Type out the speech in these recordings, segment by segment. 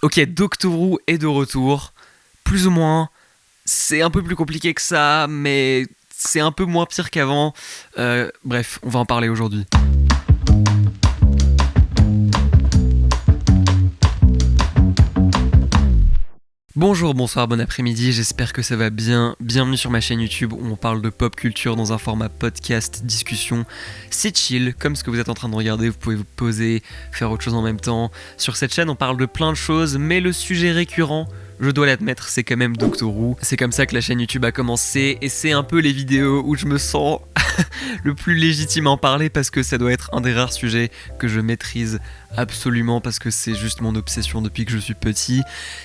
Ok, Doctor Who est de retour, plus ou moins. C'est un peu plus compliqué que ça, mais c'est un peu moins pire qu'avant. Bref, on va en parler aujourd'hui. Bonjour, bonsoir, bon après-midi, j'espère que ça va bien. Bienvenue sur ma chaîne YouTube où on parle de pop culture dans un format podcast, discussion. C'est chill, comme ce que vous êtes en train de regarder, vous pouvez vous poser, faire autre chose en même temps. Sur cette chaîne, on parle de plein de choses, mais le sujet récurrent, je dois l'admettre, c'est quand même Doctor Who. C'est comme ça que la chaîne YouTube a commencé, et c'est un peu les vidéos où je me sens le plus légitime à en parler parce que ça doit être un des rares sujets que je maîtrise absolument parce que c'est juste mon obsession depuis que je suis petit.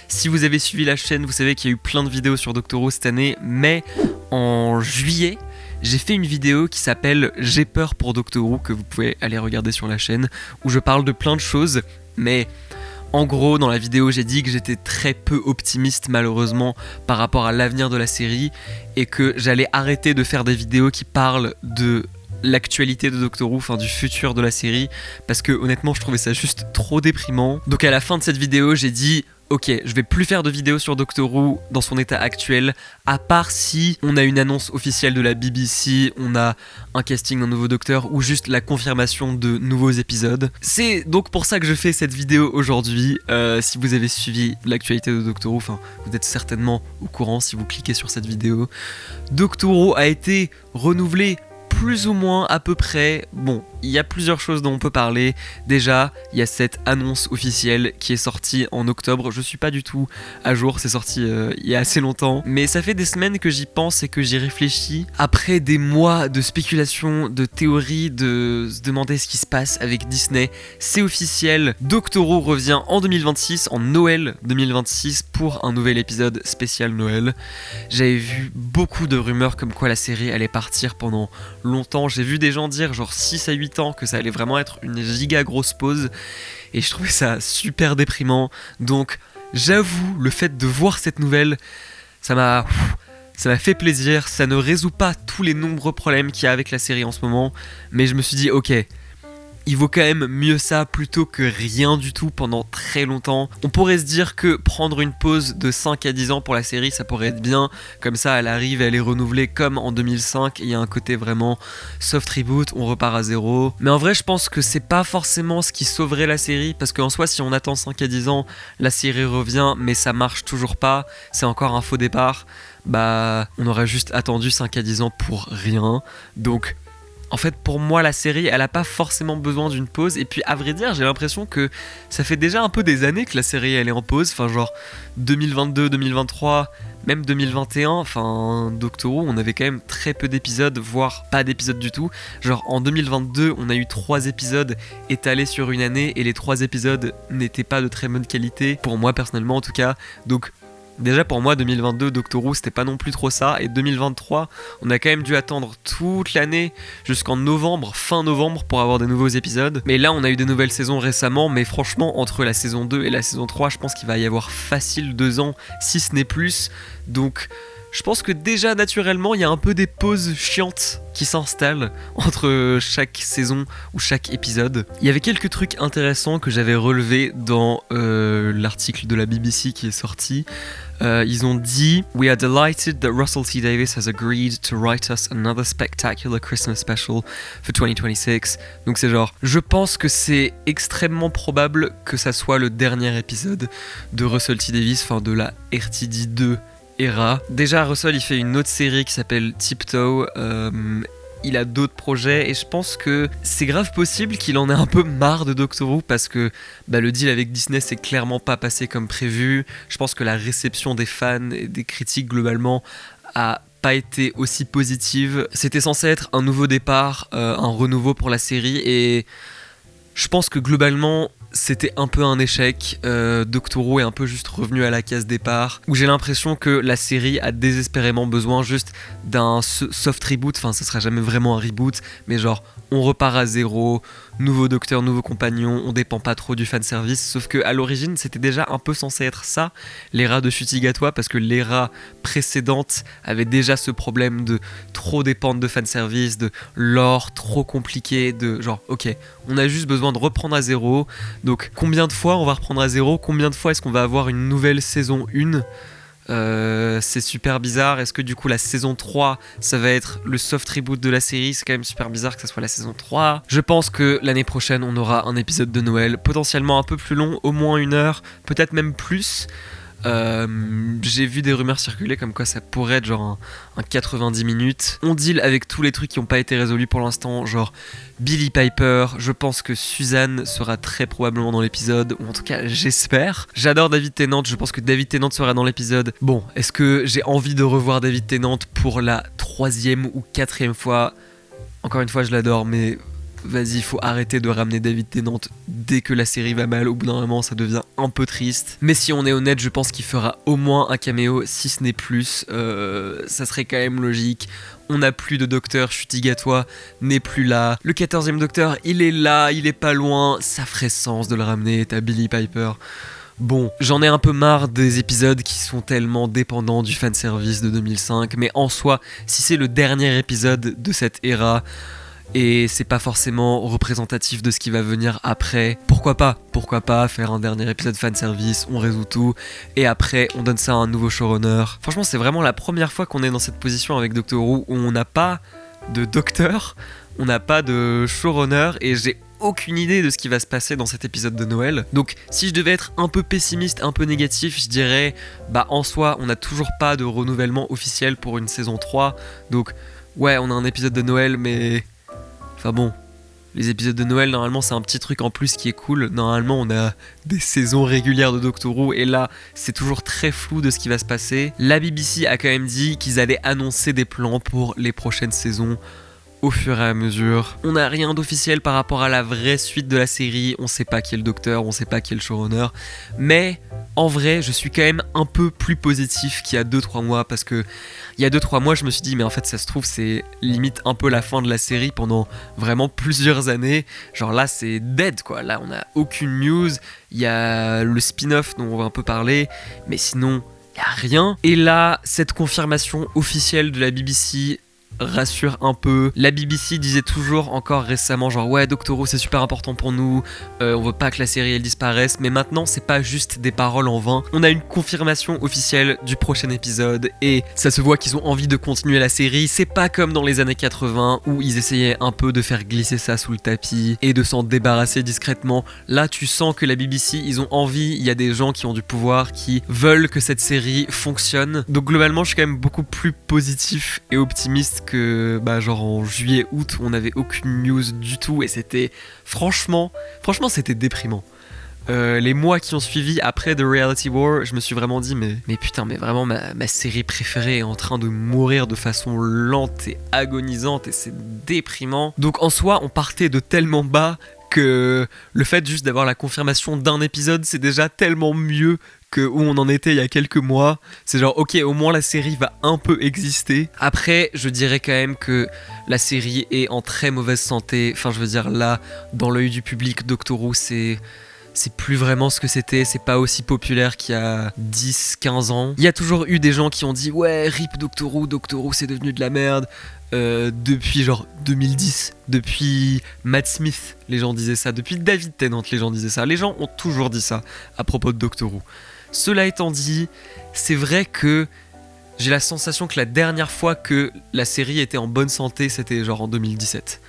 Si vous avez suivi la chaîne, vous savez qu'il y a eu plein de vidéos sur Doctor Who cette année, mais en juillet, j'ai fait une vidéo qui s'appelle « J'ai peur pour Doctor Who » que vous pouvez aller regarder sur la chaîne, où je parle de plein de choses, mais en gros, dans la vidéo, j'ai dit que j'étais très peu optimiste malheureusement par rapport à l'avenir de la série et que j'allais arrêter de faire des vidéos qui parlent de l'actualité de Doctor Who, enfin du futur de la série, parce que honnêtement, je trouvais ça juste trop déprimant. Donc à la fin de cette vidéo, j'ai dit ok, je vais plus faire de vidéos sur Doctor Who dans son état actuel, à part si on a une annonce officielle de la BBC, on a un casting d'un nouveau docteur ou juste la confirmation de nouveaux épisodes. C'est donc pour ça que je fais cette vidéo aujourd'hui. Si vous avez suivi l'actualité de Doctor Who, enfin vous êtes certainement au courant si vous cliquez sur cette vidéo. Doctor Who a été renouvelé plus ou moins à peu près. Bon, il y a plusieurs choses dont on peut parler. Déjà, il y a cette annonce officielle qui est sortie en octobre. Je suis pas du tout à jour, c'est sorti il y a assez longtemps. Mais ça fait des semaines que j'y pense et que j'y réfléchis. Après des mois de spéculation, de théories, de se demander ce qui se passe avec Disney, c'est officiel. Doctor Who revient en 2026, en Noël 2026, pour un nouvel épisode spécial Noël. J'avais vu beaucoup de rumeurs comme quoi la série allait partir pendant longtemps. J'ai vu des gens dire genre 6 à 8 ans que ça allait vraiment être une giga grosse pause et je trouvais ça super déprimant. Donc j'avoue, le fait de voir cette nouvelle, ça m'a fait plaisir. Ça ne résout pas tous les nombreux problèmes qu'il y a avec la série en ce moment, mais je me suis dit ok, il vaut quand même mieux ça plutôt que rien du tout pendant très longtemps. On pourrait se dire que prendre une pause de 5 à 10 ans pour la série, ça pourrait être bien. Comme ça, elle arrive, elle est renouvelée comme en 2005. Il y a un côté vraiment soft reboot, on repart à zéro. Mais en vrai, je pense que c'est pas forcément ce qui sauverait la série. Parce qu'en soi, si on attend 5 à 10 ans, la série revient, mais ça marche toujours pas. C'est encore un faux départ. Bah, on aurait juste attendu 5 à 10 ans pour rien. Donc en fait, pour moi, la série, elle a pas forcément besoin d'une pause. Et puis, à vrai dire, j'ai l'impression que ça fait déjà un peu des années que la série, elle est en pause. Enfin, genre 2022, 2023, même 2021. Enfin, Doctor Who, on avait quand même très peu d'épisodes, voire pas d'épisodes du tout. Genre, en 2022, on a eu 3 épisodes étalés sur une année. Et les 3 épisodes n'étaient pas de très bonne qualité. Pour moi, personnellement, en tout cas. Donc déjà pour moi 2022 Doctor Who c'était pas non plus trop ça, et 2023 on a quand même dû attendre toute l'année jusqu'en novembre, fin novembre pour avoir des nouveaux épisodes. Mais là on a eu des nouvelles saisons récemment, mais franchement entre la saison 2 et la saison 3 je pense qu'il va y avoir facile 2 ans si ce n'est plus. Donc je pense que déjà naturellement il y a un peu des pauses chiantes qui s'installent entre chaque saison ou chaque épisode. Il y avait quelques trucs intéressants que j'avais relevés dans l'article de la BBC qui est sorti. Ils ont dit « We are delighted that Russell T Davies has agreed to write us another spectacular Christmas special for 2026 ». Donc c'est genre, je pense que c'est extrêmement probable que ça soit le dernier épisode de Russell T Davies, enfin de la RTD 2 era. Déjà Russell il fait une autre série qui s'appelle Tiptoe, il a d'autres projets et je pense que c'est grave possible qu'il en ait un peu marre de Doctor Who parce que le deal avec Disney s'est clairement pas passé comme prévu. Je pense que la réception des fans et des critiques globalement a pas été aussi positive. C'était censé être un nouveau départ, un renouveau pour la série et je pense que globalement c'était un peu un échec. Doctor Who est un peu juste revenu à la case départ, où j'ai l'impression que la série a désespérément besoin juste d'un soft reboot. Enfin, ça sera jamais vraiment un reboot, mais genre on repart à zéro, nouveau docteur, nouveau compagnon, on dépend pas trop du fanservice, sauf que à l'origine c'était déjà un peu censé être ça, l'ère de Shutigato, parce que l'ère précédente avait déjà ce problème de trop dépendre de fanservice, de lore trop compliqué, de genre ok, on a juste besoin de reprendre à zéro, donc combien de fois on va reprendre à zéro, combien de fois est-ce qu'on va avoir une nouvelle saison 1 ? C'est super bizarre. Est-ce que du coup la saison 3 ça va être le soft reboot de la série? C'est quand même super bizarre que ça soit la saison 3. Je pense que l'année prochaine on aura un épisode de Noël, potentiellement un peu plus long, au moins 1 heure, peut-être même plus. J'ai vu des rumeurs circuler comme quoi ça pourrait être genre un 90 minutes. On deal avec tous les trucs qui n'ont pas été résolus pour l'instant, genre Billie Piper. Je pense que Suzanne sera très probablement dans l'épisode, ou en tout cas j'espère. J'adore David Tennant, je pense que David Tennant sera dans l'épisode. Bon, est-ce que j'ai envie de revoir David Tennant pour la 3e ou 4e fois? Encore une fois je l'adore, mais vas-y, faut arrêter de ramener David Tennant dès que la série va mal. Au bout d'un moment, ça devient un peu triste. Mais si on est honnête, je pense qu'il fera au moins un caméo, si ce n'est plus. Ça serait quand même logique. On n'a plus de docteur, Shutigato n'est plus là. Le 14e docteur, il est là, il est pas loin. Ça ferait sens de le ramener, t'as Billie Piper. Bon, j'en ai un peu marre des épisodes qui sont tellement dépendants du fanservice de 2005. Mais en soi, si c'est le dernier épisode de cette ère, et c'est pas forcément représentatif de ce qui va venir après, pourquoi pas faire un dernier épisode fanservice, on résout tout, et après on donne ça à un nouveau showrunner. Franchement c'est vraiment la première fois qu'on est dans cette position avec Doctor Who où on n'a pas de docteur, on n'a pas de showrunner, et j'ai aucune idée de ce qui va se passer dans cet épisode de Noël. Donc si je devais être un peu pessimiste, un peu négatif, je dirais en soi on n'a toujours pas de renouvellement officiel pour une saison 3, donc ouais on a un épisode de Noël, mais enfin bon, les épisodes de Noël, normalement, c'est un petit truc en plus qui est cool. Normalement, on a des saisons régulières de Doctor Who, et là, c'est toujours très flou de ce qui va se passer. La BBC a quand même dit qu'ils allaient annoncer des plans pour les prochaines saisons au fur et à mesure. On n'a rien d'officiel par rapport à la vraie suite de la série. On sait pas qui est le docteur, on sait pas qui est le showrunner. Mais en vrai, je suis quand même un peu plus positif qu'il y a 2-3 mois, parce que il y a 2-3 mois, je me suis dit, mais en fait, ça se trouve, c'est limite un peu la fin de la série pendant vraiment plusieurs années. Genre là, c'est dead, quoi. Là, on n'a aucune news. Il y a le spin-off dont on va un peu parler, mais sinon, il n'y a rien. Et là, cette confirmation officielle de la BBC rassure un peu. La BBC disait toujours encore récemment genre ouais Doctor Who c'est super important pour nous, on veut pas que la série elle disparaisse, mais maintenant c'est pas juste des paroles en vain, on a une confirmation officielle du prochain épisode et ça se voit qu'ils ont envie de continuer la série. C'est pas comme dans les années 80 où ils essayaient un peu de faire glisser ça sous le tapis et de s'en débarrasser discrètement. Là tu sens que la BBC ils ont envie, il y a des gens qui ont du pouvoir qui veulent que cette série fonctionne, donc globalement je suis quand même beaucoup plus positif et optimiste que genre en juillet-août on n'avait aucune news du tout et c'était franchement c'était déprimant. Les mois qui ont suivi après The Reality War, je me suis vraiment dit mais putain, mais vraiment ma série préférée est en train de mourir de façon lente et agonisante et c'est déprimant. Donc en soi on partait de tellement bas que le fait juste d'avoir la confirmation d'un épisode c'est déjà tellement mieux que où on en était il y a quelques mois. C'est genre ok, au moins la série va un peu exister. Après je dirais quand même que la série est en très mauvaise santé. Enfin je veux dire là, dans l'œil du public, Doctor Who c'est plus vraiment ce que c'était, c'est pas aussi populaire qu'il y a 10-15 ans. Il y a toujours eu des gens qui ont dit ouais RIP Doctor Who c'est devenu de la merde. Depuis genre 2010, depuis Matt Smith, les gens disaient ça, depuis David Tennant, les gens disaient ça. Les gens ont toujours dit ça à propos de Doctor Who. Cela étant dit, c'est vrai que j'ai la sensation que la dernière fois que la série était en bonne santé, c'était genre en 2017.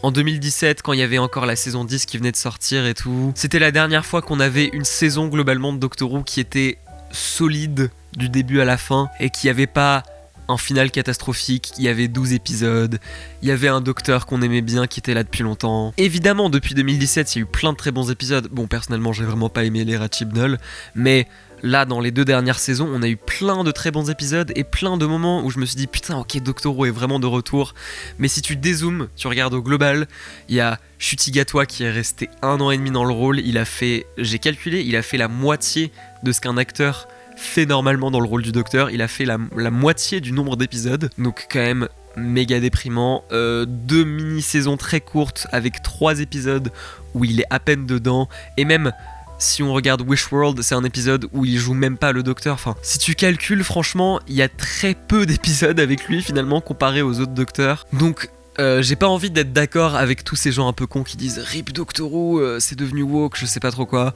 En 2017, quand il y avait encore la saison 10 qui venait de sortir et tout, c'était la dernière fois qu'on avait une saison globalement de Doctor Who qui était solide du début à la fin et qui avait pas un final catastrophique. Il y avait 12 épisodes, il y avait un docteur qu'on aimait bien qui était là depuis longtemps. Évidemment, depuis 2017, il y a eu plein de très bons épisodes. Bon, personnellement, j'ai vraiment pas aimé l'ère Chibnall, mais là, dans les 2 dernières saisons, on a eu plein de très bons épisodes et plein de moments où je me suis dit putain, ok, Doctor Who est vraiment de retour. Mais si tu dézoomes, tu regardes au global, il y a Shutigato qui est resté 1 an et demi dans le rôle. Il a fait, j'ai calculé, il a fait la moitié de ce qu'un acteur fait normalement dans le rôle du docteur. Il a fait la moitié du nombre d'épisodes, donc quand même méga déprimant. 2 mini-saisons très courtes avec 3 épisodes où il est à peine dedans. Et même si on regarde Wishworld, c'est un épisode où il joue même pas le docteur. Enfin, si tu calcules, franchement, il y a très peu d'épisodes avec lui finalement comparé aux autres docteurs. Donc j'ai pas envie d'être d'accord avec tous ces gens un peu cons qui disent RIP Doctor Who, c'est devenu woke, je sais pas trop quoi.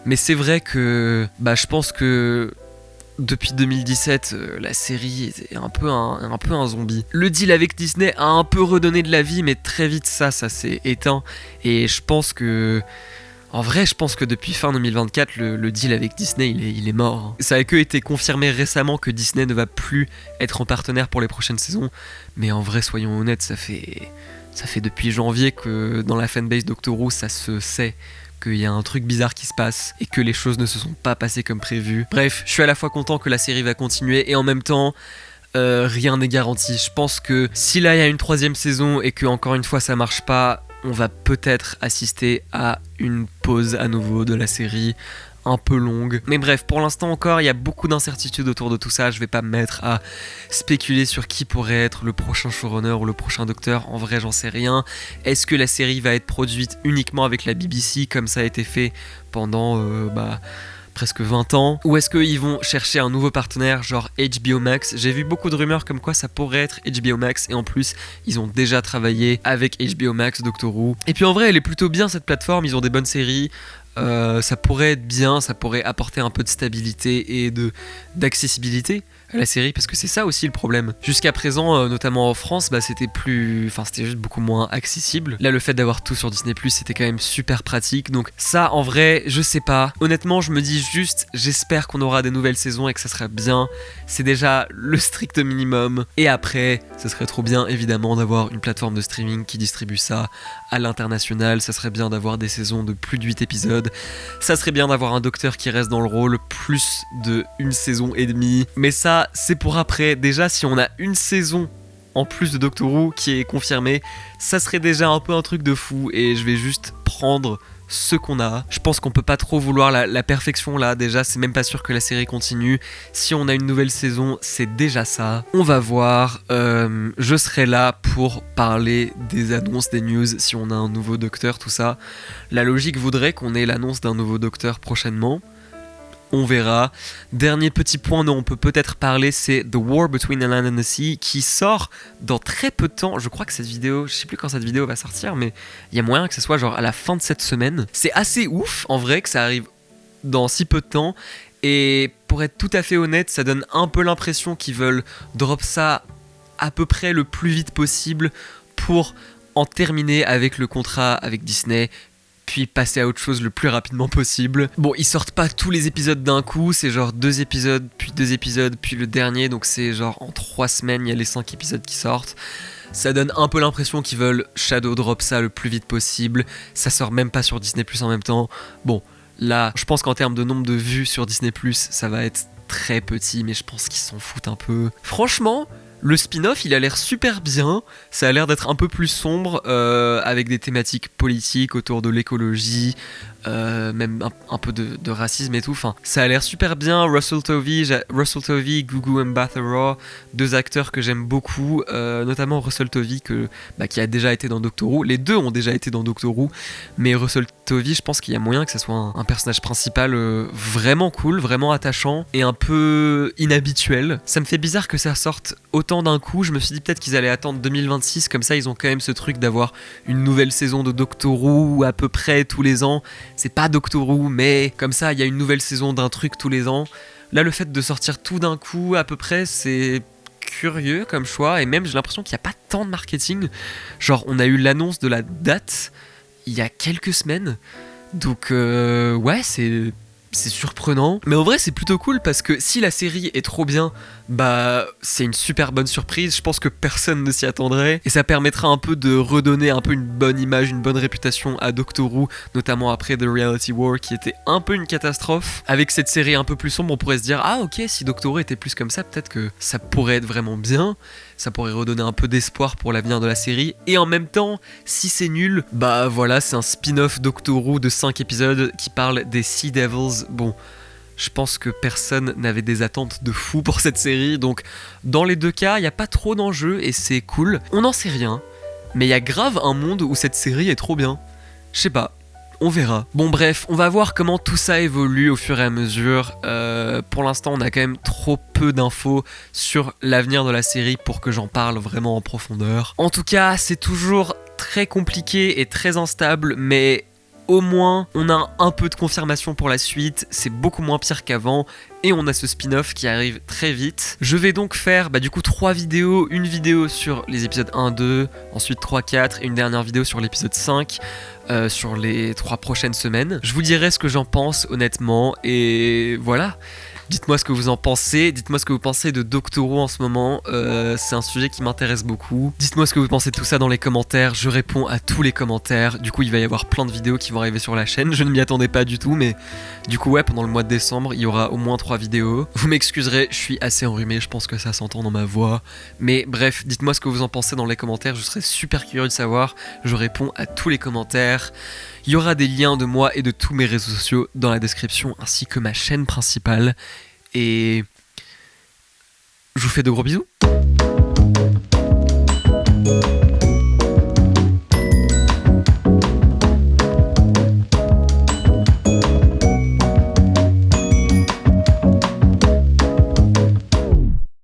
Mais c'est vrai que je pense que depuis 2017, la série est un peu un zombie. Le deal avec Disney a un peu redonné de la vie, mais très vite ça s'est éteint. Et je pense que... En vrai, je pense que depuis fin 2024, le deal avec Disney, il est mort. Ça a que été confirmé récemment que Disney ne va plus être en partenaire pour les prochaines saisons. Mais en vrai, soyons honnêtes, ça fait depuis janvier que dans la fanbase Doctor Who, ça se sait qu'il y a un truc bizarre qui se passe et que les choses ne se sont pas passées comme prévu. Bref, je suis à la fois content que la série va continuer et en même temps... rien n'est garanti. Je pense que si là il y a une 3e saison et que encore une fois ça marche pas, on va peut-être assister à une pause à nouveau de la série un peu longue. Mais bref, pour l'instant encore, il y a beaucoup d'incertitudes autour de tout ça. Je vais pas me mettre à spéculer sur qui pourrait être le prochain showrunner ou le prochain docteur. En vrai, j'en sais rien. Est-ce que la série va être produite uniquement avec la BBC comme ça a été fait pendant presque 20 ans, ou est-ce qu'ils vont chercher un nouveau partenaire genre HBO Max? J'ai vu beaucoup de rumeurs comme quoi ça pourrait être HBO Max, et en plus ils ont déjà travaillé avec HBO Max, Doctor Who. Et puis en vrai elle est plutôt bien cette plateforme, ils ont des bonnes séries, ça pourrait être bien, ça pourrait apporter un peu de stabilité et d'accessibilité à la série, parce que c'est ça aussi le problème. Jusqu'à présent, notamment en France, c'était juste beaucoup moins accessible. Là, le fait d'avoir tout sur Disney+, c'était quand même super pratique. Donc ça, en vrai, je sais pas. Honnêtement, je me dis juste, j'espère qu'on aura des nouvelles saisons et que ça sera bien. C'est déjà le strict minimum. Et après, ça serait trop bien, évidemment, d'avoir une plateforme de streaming qui distribue ça à l'international. Ça serait bien d'avoir des saisons de plus de 8 épisodes. Ça serait bien d'avoir un docteur qui reste dans le rôle plus de 1 saison et demie. Mais ça, c'est pour après. Déjà, si on a une saison en plus de Doctor Who qui est confirmée, ça serait déjà un peu un truc de fou, et je vais juste prendre ce qu'on a. Je pense qu'on peut pas trop vouloir la perfection là. Déjà, c'est même pas sûr que la série continue. Si on a une nouvelle saison, c'est déjà ça. On va voir. Je serai là pour parler des annonces, des news, si on a un nouveau docteur, tout ça. La logique voudrait qu'on ait l'annonce d'un nouveau docteur prochainement. On verra. Dernier petit point dont on peut peut-être parler, c'est The War Between the Land and the Sea, qui sort dans très peu de temps. Je crois que cette vidéo, je sais plus quand cette vidéo va sortir, mais il y a moyen que ce soit genre à la fin de cette semaine. C'est assez ouf en vrai que ça arrive dans si peu de temps, et pour être tout à fait honnête, ça donne un peu l'impression qu'ils veulent drop ça à peu près le plus vite possible pour en terminer avec le contrat avec Disney, puis passer à autre chose le plus rapidement possible. Bon, ils sortent pas tous les épisodes d'un coup, c'est genre 2 épisodes, puis le dernier, donc c'est genre en 3 semaines, il y a les 5 épisodes qui sortent. Ça donne un peu l'impression qu'ils veulent shadow drop ça le plus vite possible. Ça sort même pas sur Disney+ en même temps. Bon, là, je pense qu'en termes de nombre de vues sur Disney+, ça va être très petit, mais je pense qu'ils s'en foutent un peu. Franchement, le spin-off, il a l'air super bien. Ça a l'air d'être un peu plus sombre, avec des thématiques politiques autour de l'écologie, même un peu de racisme et tout. Enfin, ça a l'air super bien. Russell Tovey, Gugu Mbatha-Raw, 2 acteurs que j'aime beaucoup, notamment Russell Tovey qui a déjà été dans Doctor Who. Les 2 ont déjà été dans Doctor Who, mais Russell Tovey, je pense qu'il y a moyen que ça soit un personnage principal vraiment cool, vraiment attachant et un peu inhabituel. Ça me fait bizarre que ça sorte autant d'un coup. Je me suis dit peut-être qu'ils allaient attendre 2026, comme ça ils ont quand même ce truc d'avoir une nouvelle saison de Doctor Who à peu près tous les ans. C'est pas Doctor Who, mais comme ça il y a une nouvelle saison d'un truc tous les ans. Là, le fait de sortir tout d'un coup à peu près, c'est curieux comme choix, et même j'ai l'impression qu'il n'y a pas tant de marketing. Genre, on a eu l'annonce de la date il y a quelques semaines, donc ouais, c'est surprenant, mais en vrai c'est plutôt cool, parce que si la série est trop bien, c'est une super bonne surprise. Je pense que personne ne s'y attendrait, et ça permettra un peu de redonner un peu une bonne image, une bonne réputation à Doctor Who, notamment après The Reality War qui était un peu une catastrophe. Avec cette série un peu plus sombre, on pourrait se dire ah ok, si Doctor Who était plus comme ça, peut-être que ça pourrait être vraiment bien, ça pourrait redonner un peu d'espoir pour l'avenir de la série. Et en même temps, si c'est nul, voilà, c'est un spin-off Doctor Who de 5 épisodes qui parle des Sea Devils. Bon, Je pense que personne n'avait des attentes de fou pour cette série, donc dans les deux cas, il n'y a pas trop d'enjeux et c'est cool. On n'en sait rien, mais il y a grave un monde où cette série est trop bien. Je sais pas. On verra. Bon bref, on va voir comment tout ça évolue au fur et à mesure. Pour l'instant, on a quand même trop peu d'infos sur l'avenir de la série pour que j'en parle vraiment en profondeur. En tout cas, c'est toujours très compliqué et très instable, mais au moins, on a un peu de confirmation pour la suite, c'est beaucoup moins pire qu'avant, et on a ce spin-off qui arrive très vite. Je vais donc faire du coup 3 vidéos, une vidéo sur les épisodes 1, 2, ensuite 3, 4, et une dernière vidéo sur l'épisode 5, sur les 3 prochaines semaines. Je vous dirai ce que j'en pense honnêtement, et voilà. Dites-moi ce que vous en pensez, dites-moi ce que vous pensez de Doctor Who en ce moment, c'est un sujet qui m'intéresse beaucoup. Dites-moi ce que vous pensez de tout ça dans les commentaires, je réponds à tous les commentaires, du coup il va y avoir plein de vidéos qui vont arriver sur la chaîne, je ne m'y attendais pas du tout, mais du coup ouais, pendant le mois de décembre, il y aura au moins 3 vidéos. Vous m'excuserez, je suis assez enrhumé, je pense que ça s'entend dans ma voix, mais bref, dites-moi ce que vous en pensez dans les commentaires, je serais super curieux de savoir, je réponds à tous les commentaires. Il y aura des liens de moi et de tous mes réseaux sociaux dans la description, ainsi que ma chaîne principale. Et je vous fais de gros bisous.